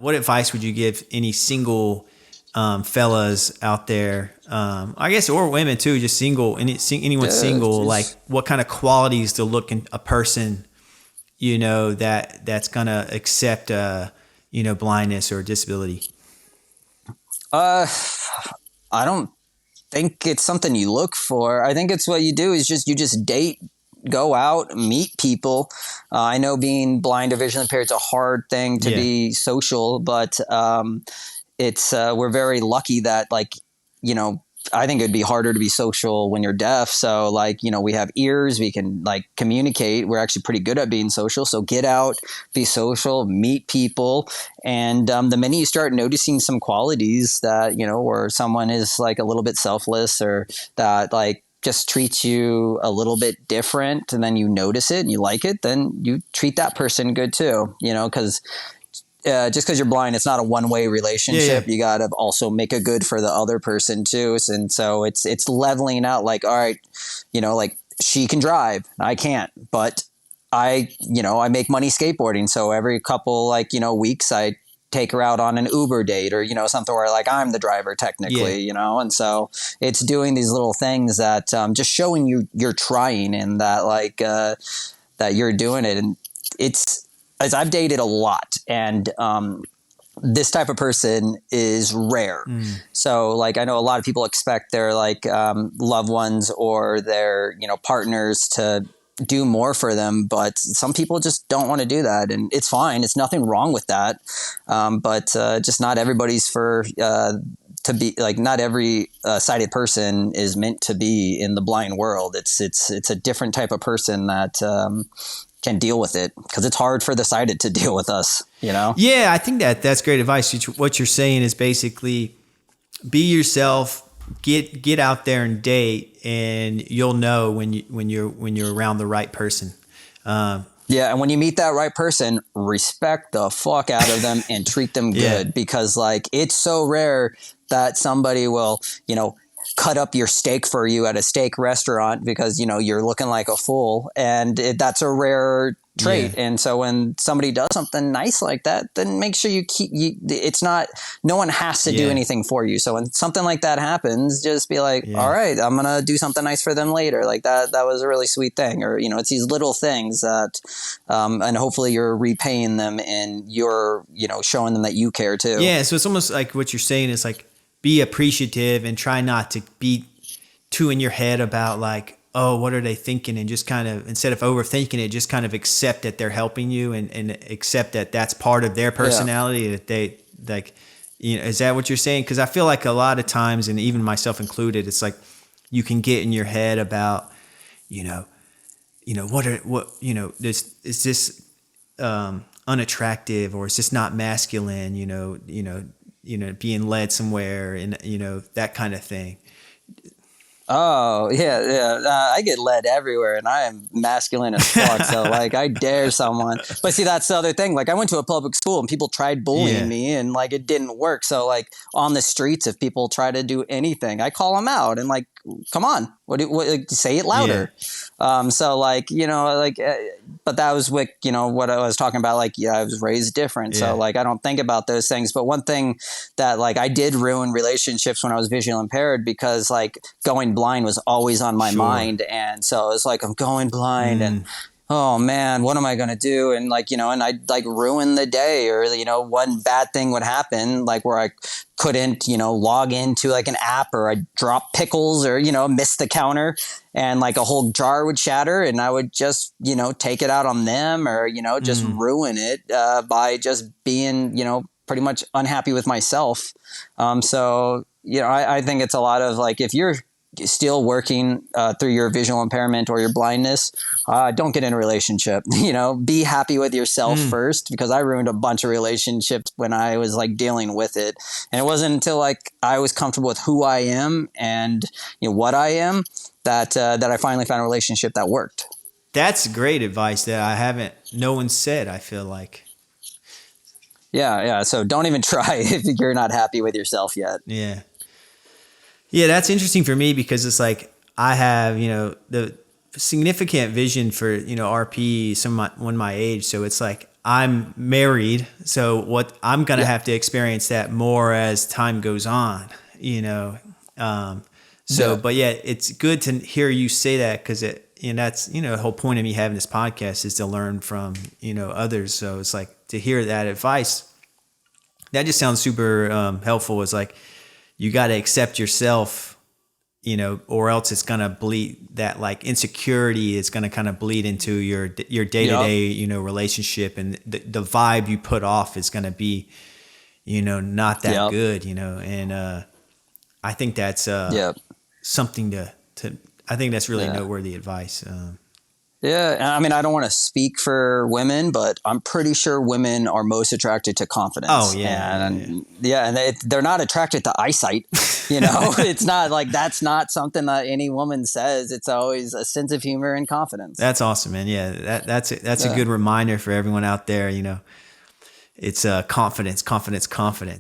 what advice would you give any single fellas out there, I guess, or women too, just single, anyone single, like what kind of qualities to look in a person, that's gonna accept, blindness or disability? I don't think it's something you look for. I think it's what you do is you just date, go out, meet people. I know being blind or visually impaired is a hard thing to be social, but it's we're very lucky that I think it'd be harder to be social when you're deaf. So we have ears, we can communicate. We're actually pretty good at being social. So get out, be social, meet people. And the minute you start noticing some qualities that, where someone is a little bit selfless or that just treats you a little bit different, and then you notice it and you like it, then you treat that person good too, because just because you're blind, it's not a one-way relationship. You got to also make it good for the other person too. And so it's leveling out all right, she can drive, I can't, but I make money skateboarding. So every couple weeks I take her out on an Uber date or, something where I'm the driver technically, and so it's doing these little things that just showing you're trying and that that you're doing it. And as I've dated a lot, and this type of person is rare. So I know a lot of people expect their loved ones or their partners to do more for them, but some people just don't want to do that, and it's fine. It's nothing wrong with that, but just not everybody's to be not every sighted person is meant to be in the blind world. It's a different type of person that can deal with it, because it's hard for the sighted to deal with us, Yeah, I think that's great advice. What you're saying is basically be yourself, get out there and date, and you'll know when you're around the right person. Yeah, and when you meet that right person, respect the fuck out of them and treat them good, because it's so rare that somebody will, cut up your steak for you at a steak restaurant because, you're looking like a fool. And that's a rare trait. Yeah. And so when somebody does something nice like that, then make sure it's not, no one has to do anything for you. So when something like that happens, just be all right, I'm going to do something nice for them later. That was a really sweet thing. Or, it's these little things that, and hopefully you're repaying them and you're, showing them that you care too. Yeah. So it's almost like what you're saying is be appreciative and try not to be too in your head about oh, what are they thinking? And just kind of, instead of overthinking it, just kind of accept that they're helping you and accept that that's part of their personality, that they is that what you're saying? Cause I feel like a lot of times, and even myself included, it's you can get in your head about, this, is this, unattractive, or is this not masculine, being led somewhere, and that kind of thing. Oh yeah. I get led everywhere, and I am masculine as fuck. So I dare someone. But see, that's the other thing. I went to a public school, and people tried bullying me, and it didn't work. So on the streets, if people try to do anything, I call them out and come on, what say it louder. Yeah. But that was what I was talking about. I was raised different. Yeah. So I don't think about those things. But one thing that I did ruin relationships when I was visually impaired, because going blind was always on my mind. And so it's I'm going blind and oh man, what am I going to do? And and I'd ruin the day, or, one bad thing would happen, where I couldn't, log into an app, or I'd drop pickles, or, miss the counter, and a whole jar would shatter, and I would just, take it out on them, or, just ruin it, by just being, pretty much unhappy with myself. So, I think it's a lot of if you're still working through your visual impairment or your blindness, don't get in a relationship. Be happy with yourself first, because I ruined a bunch of relationships when I was dealing with it. And it wasn't until I was comfortable with who I am and what I am that I finally found a relationship that worked. That's great advice that no one said, I feel like. Yeah. So don't even try if you're not happy with yourself yet. Yeah. Yeah, that's interesting for me, because it's I have, the significant vision for, RP, one my age. So it's I'm married, so what I'm gonna have to experience that more as time goes on, you know. Yeah. But yeah, it's good to hear you say that because that's the whole point of me having this podcast is to learn from others. So it's like to hear that advice. That just sounds super helpful. It's like you got to accept yourself, or else it's gonna bleed. That like insecurity is gonna kind of bleed into your day to day, relationship, and the vibe you put off is gonna be, not that good, and I think that's something to. I think that's really noteworthy advice. Yeah, I mean, I don't want to speak for women, but I'm pretty sure women are most attracted to confidence. Oh yeah, and they're not attracted to eyesight. It's not like that's not something that any woman says. It's always a sense of humor and confidence. That's awesome, man. Yeah, that's a good reminder for everyone out there. It's confidence, confidence, confidence.